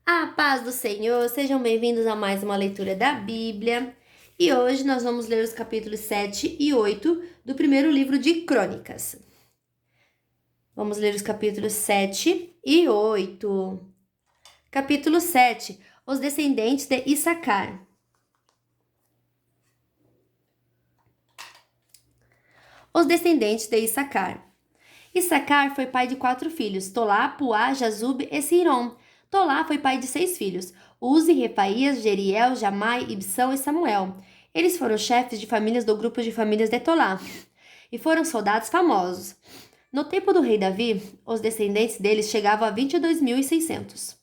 A paz do Senhor, sejam bem-vindos a mais uma leitura da Bíblia. E hoje nós vamos ler os capítulos 7 e 8 do primeiro livro de Crônicas. Vamos ler os capítulos 7 e 8. Capítulo 7: Os descendentes de Issacar. Os descendentes de Issacar. Issacar foi pai de 4 filhos: Tolá, Puá, Jazub e Sirom. Tolá foi pai de 6 filhos: Uzi, Refaías, Jeriel, Jamai, Ibsão e Samuel. Eles foram chefes de famílias do grupo de famílias de Tolá e foram soldados famosos. No tempo do rei Davi, os descendentes deles chegavam a 22.600.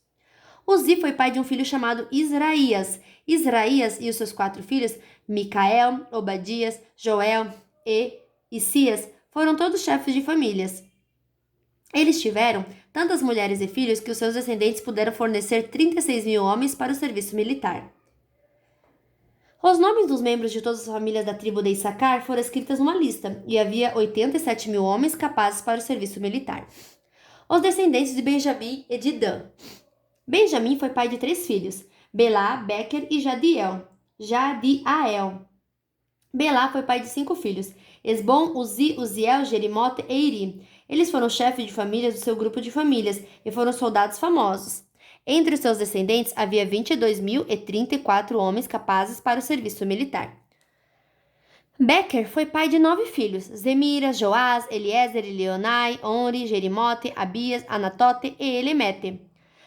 Uzi foi pai de um filho chamado Israías. Israías e os seus 4 filhos, Micael, Obadias, Joel e Isias, foram todos chefes de famílias. Eles tiveram tantas mulheres e filhos que os seus descendentes puderam fornecer 36.000 homens para o serviço militar. Os nomes dos membros de todas as famílias da tribo de Issacar foram escritos numa lista, e havia 87.000 homens capazes para o serviço militar. Os descendentes de Benjamim e de Dan. Benjamim foi pai de 3 filhos: Belá, Bequer e Jadiael. Belá foi pai de 5 filhos: Esbom, Uzi, Uziel, Jerimote e Iri. Eles foram chefes de famílias do seu grupo de famílias e foram soldados famosos. Entre os seus descendentes havia 22.034 homens capazes para o serviço militar. Bequer foi pai de 9 filhos: Zemira, Joás, Eliezer, Elionai, Onri, Jerimote, Abias, Anatote e Elemete.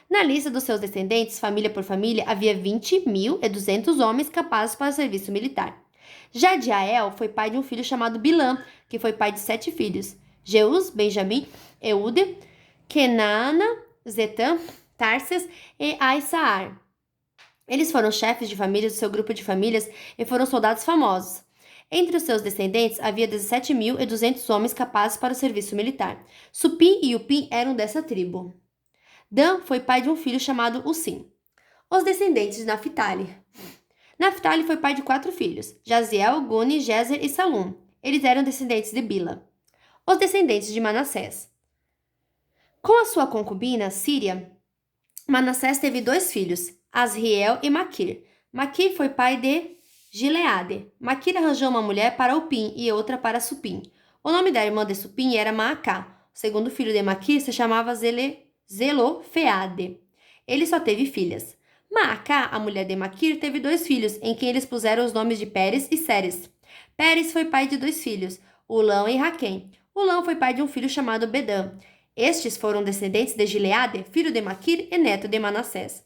Na lista dos seus descendentes, família por família, havia 20.200 homens capazes para o serviço militar. Jadiael foi pai de um filho chamado Bilã, que foi pai de 7 filhos: Jeus, Benjamim, Eude, Kenana, Zetã, Tarses e Aissaar. Eles foram chefes de famílias do seu grupo de famílias e foram soldados famosos. Entre os seus descendentes havia 17.200 homens capazes para o serviço militar. Supim e Upim eram dessa tribo. Dan foi pai de um filho chamado Usim. Os descendentes de Naphtali. Naphtali foi pai de 4 filhos: Jaziel, Guni, Jezer e Salum. Eles eram descendentes de Bila. Os descendentes de Manassés. Com a sua concubina, Síria, Manassés teve 2 filhos, Asriel e Maquir. Maquir foi pai de Gileade. Maquir arranjou uma mulher para Upim e outra para Supim. O nome da irmã de Supim era Maacá. O segundo filho de Maquir se chamava Zelofeade. Ele só teve filhas. Maacá, a mulher de Maquir, teve 2 filhos, em quem eles puseram os nomes de Pérez e Séres. Pérez foi pai de 2 filhos, Ulão e Raquém. Ulão foi pai de um filho chamado Bedã. Estes foram descendentes de Gileade, filho de Maquir e neto de Manassés.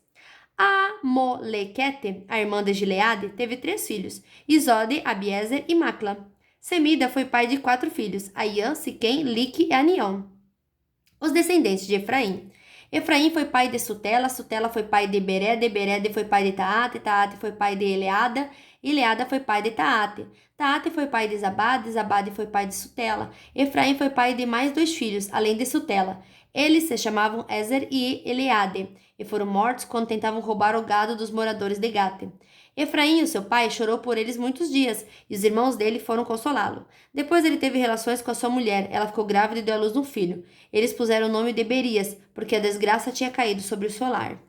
Amolequete, a irmã de Gileade, teve 3 filhos, Isode, Abiezer e Macla. Semida foi pai de 4 filhos, Aiã, Siquém, Lique e Anion. Os descendentes de Efraim. Efraim foi pai de Sutela, Sutela foi pai de Berede, Berede foi pai de Taate, Taate foi pai de Eleada, Eleada foi pai de Taate, Taate foi pai de Zabade, Zabade foi pai de Sutela. Efraim foi pai de mais 2 filhos, além de Sutela. Eles se chamavam Ezer e Eleade, e foram mortos quando tentavam roubar o gado dos moradores de Gate. Efraim, o seu pai, chorou por eles muitos dias, e os irmãos dele foram consolá-lo. Depois ele teve relações com a sua mulher, ela ficou grávida e deu à luz um filho. Eles puseram o nome de Berias, porque a desgraça tinha caído sobre o seu lar.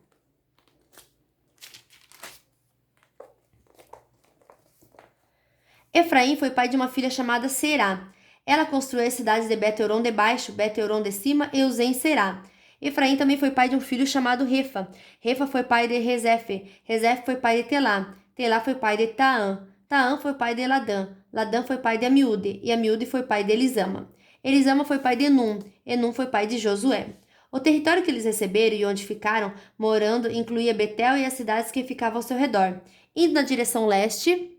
Efraim foi pai de uma filha chamada Será. Ela construiu as cidades de Bet-Horon de baixo, Bet-Horon de cima e Uzen-Será. Efraim também foi pai de um filho chamado Refa. Refa foi pai de Rezefe. Rezefe foi pai de Telá. Telá foi pai de Taã. Taã foi pai de Ladã. Ladã foi pai de Amiúde. E Amiúde foi pai de Elisama. Elisama foi pai de Enum. Enum foi pai de Josué. O território que eles receberam e onde ficaram morando incluía Betel e as cidades que ficavam ao seu redor. Indo na direção leste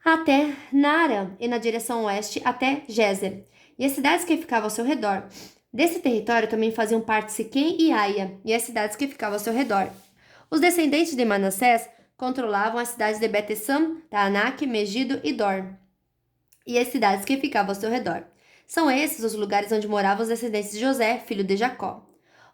até Nara e na direção oeste até Gézer, e as cidades que ficavam ao seu redor. Desse território também faziam parte Siquém e Aia, e as cidades que ficavam ao seu redor. Os descendentes de Manassés controlavam as cidades de Bet-Sam, Taanac, Megido e Dor, e as cidades que ficavam ao seu redor. São esses os lugares onde moravam os descendentes de José, filho de Jacó.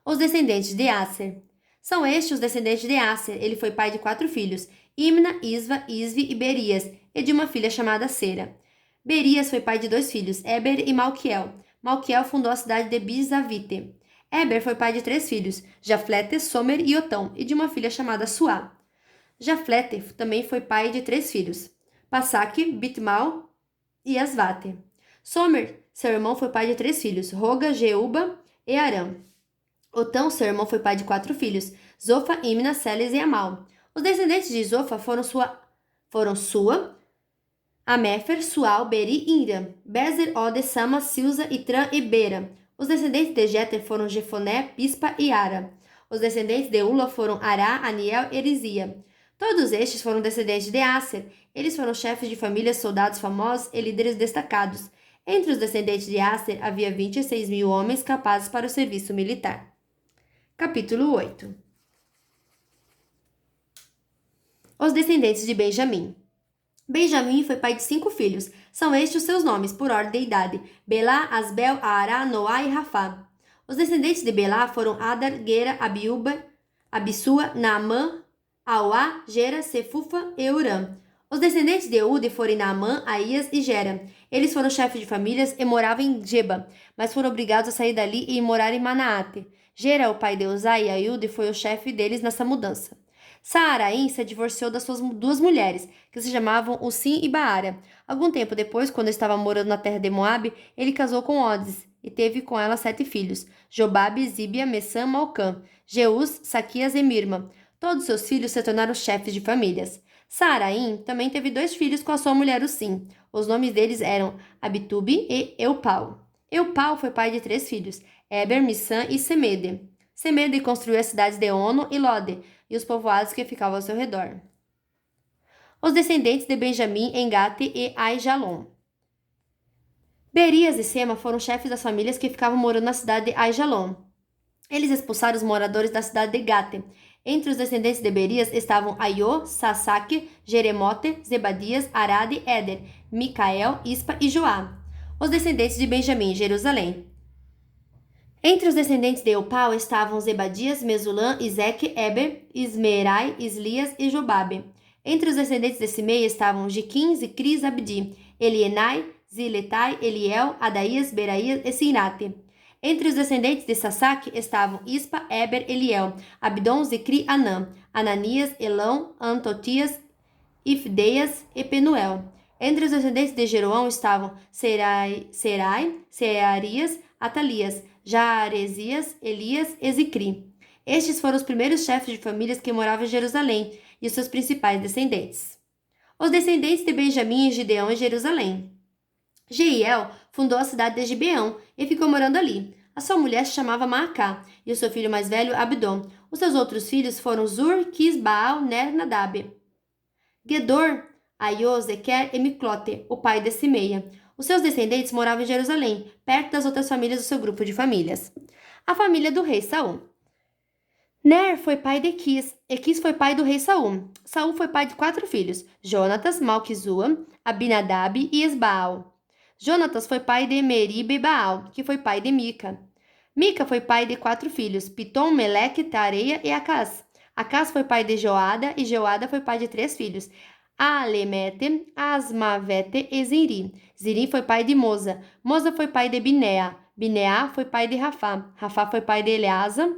Os descendentes de Aser. São estes os descendentes de Aser. Ele foi pai de 4 filhos, Imna, Isva, Isvi e Berias, e de uma filha chamada Sera. Berias foi pai de 2 filhos, Eber e Malquiel. Malquiel fundou a cidade de Bizavite. Eber foi pai de 3 filhos, Jaflete, Somer e Otão, e de uma filha chamada Suá. Jaflete também foi pai de 3 filhos, Passaque, Bitmal e Asvate. Somer, seu irmão, foi pai de 3 filhos, Roga, Jeuba e Aram. Otão, seu irmão, foi pai de 4 filhos, Zofa, Imna, Seles e Amal. Os descendentes de Zofa foram Sua, Améfer, Sual, Beri e Irã, Bezer, Ode, Sama, Silza, Itran e Bera. Os descendentes de Jeter foram Jefoné, Pispa e Ara. Os descendentes de Ula foram Ará, Aniel e Erizia. Todos estes foram descendentes de Aser. Eles foram chefes de famílias, soldados famosos e líderes destacados. Entre os descendentes de Aser havia 26.000 homens capazes para o serviço militar. Capítulo 8. Os descendentes de Benjamim. Benjamim foi pai de 5 filhos. São estes os seus nomes, por ordem de idade: Belá, Asbel, Aará, Noá e Rafá. Os descendentes de Belá foram Adar, Gera, Abiúba, Abissua, Naamã, Auá, Gera, Sefufa e Urã. Os descendentes de Eude foram Naamã, Aías e Gera. Eles foram chefes de famílias e moravam em Geba, mas foram obrigados a sair dali e morar em Manaate. Gera, o pai de Uzá, e Aiude foi o chefe deles nessa mudança. Saaraim se divorciou das suas 2 mulheres, que se chamavam Usim e Baara. Algum tempo depois, quando estava morando na terra de Moabe, ele casou com Odes e teve com ela 7 filhos: Jobabe, Zíbia, Messã, Malcã, Jeus, Saquias e Mirma. Todos seus filhos se tornaram chefes de famílias. Saaraim também teve 2 filhos com a sua mulher Usim. Os nomes deles eram Abitube e Eupau. Eupau foi pai de 3 filhos: Eber, Missã e Semede. Semede construiu as cidades de Ono e Lode e os povoados que ficavam ao seu redor. Os descendentes de Benjamim em Gate e Aijalon. Berias e Sema foram chefes das famílias que ficavam morando na cidade de Aijalon. Eles expulsaram os moradores da cidade de Gate. Entre os descendentes de Berias estavam Aiô, Sasaque, Jeremote, Zebadias, Arade, Éder, Micael, Ispa e Joá. Os descendentes de Benjamim, Jerusalém. Entre os descendentes de Eupau estavam Zebadias, Mesulã, Iseque, Eber, Ismerai, Islias e Jobabe. Entre os descendentes de Simei estavam Jiquim, Zicri, Zabdi, Elienai, Ziletai, Eliel, Adaías, Beraías e Sinate. Entre os descendentes de Sasaque estavam Ispa, Eber, Eliel, Abdon, Zicri, Anã, Ananias, Elão, Antotias, Ifdeias e Penuel. Entre os descendentes de Jeroão estavam Serai, Searias, Atalias, Jaaresias, Elias e Zicri. Estes foram os primeiros chefes de famílias que moravam em Jerusalém e os seus principais descendentes. Os descendentes de Benjamim e Gideão em Jerusalém. Jeiel fundou a cidade de Gibeão e ficou morando ali. A sua mulher se chamava Maacá e o seu filho mais velho Abdon. Os seus outros filhos foram Zur, Quis, Baal, Ner, Nadab. Gedor, Aiô, Zequer e Miclote, o pai de Simeia. Os seus descendentes moravam em Jerusalém, perto das outras famílias do seu grupo de famílias. A família do rei Saul. Ner foi pai de Equis. Equis foi pai do rei Saul. Saul foi pai de 4 filhos: Jonatas, Malquizua, Abinadab e Esbaal. Jonatas foi pai de Meribe e Baal, que foi pai de Mica. Mica foi pai de 4 filhos: Pitom, Meleque, Tareia e Acás. Acás foi pai de Joada e Joada foi pai de 3 filhos: Alemete, Asmavete e Ziri. Ziri foi pai de Moza. Moza foi pai de Binea. Binea foi pai de Rafá. Rafá foi pai de Eleasa.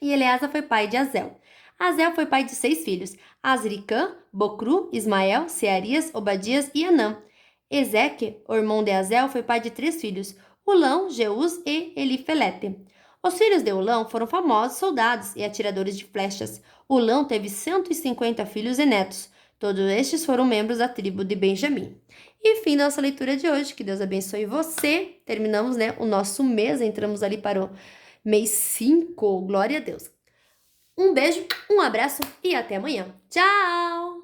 E Eleasa foi pai de Azel. Azel foi pai de 6 filhos: Azricã, Bocru, Ismael, Searias, Obadias e Anã. Ezeque, o irmão de Azel, foi pai de 3 filhos: Ulão, Jeus e Elifelete. Os filhos de Ulão foram famosos soldados e atiradores de flechas. Ulão teve 150 filhos e netos. Todos estes foram membros da tribo de Benjamim. E fim da nossa leitura de hoje. Que Deus abençoe você. Terminamos, o nosso mês. Entramos ali para o mês 5. Glória a Deus. Um beijo, um abraço e até amanhã. Tchau!